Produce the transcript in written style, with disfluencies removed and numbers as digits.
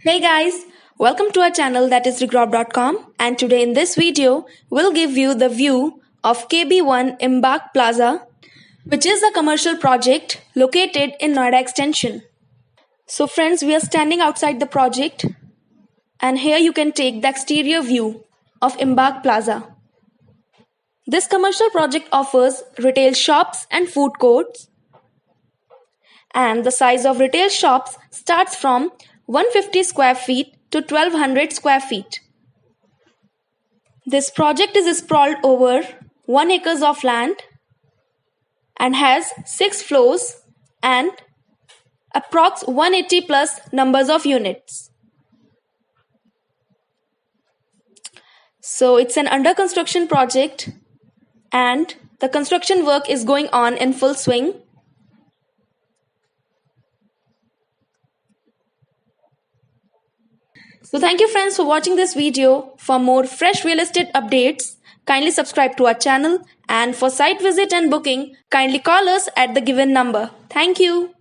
Hey guys, welcome to our channel that is Regrob.com, and today in this video we'll give you the view of KB1 Embark Plaza, which is a commercial project located in Noida Extension. So friends, we are standing outside the project and here you can take the exterior view of Embark Plaza. This commercial project offers retail shops and food courts, and the size of retail shops starts from 150 square feet to 1200 square feet. This project is sprawled over 1 acres of land and has 6 floors and approx 180 plus numbers of units. So it's an under construction project and the construction work is going on in full swing. So thank you friends for watching this video. For more fresh real estate updates, kindly subscribe to our channel, and for site visit and booking, kindly call us at the given number. Thank you.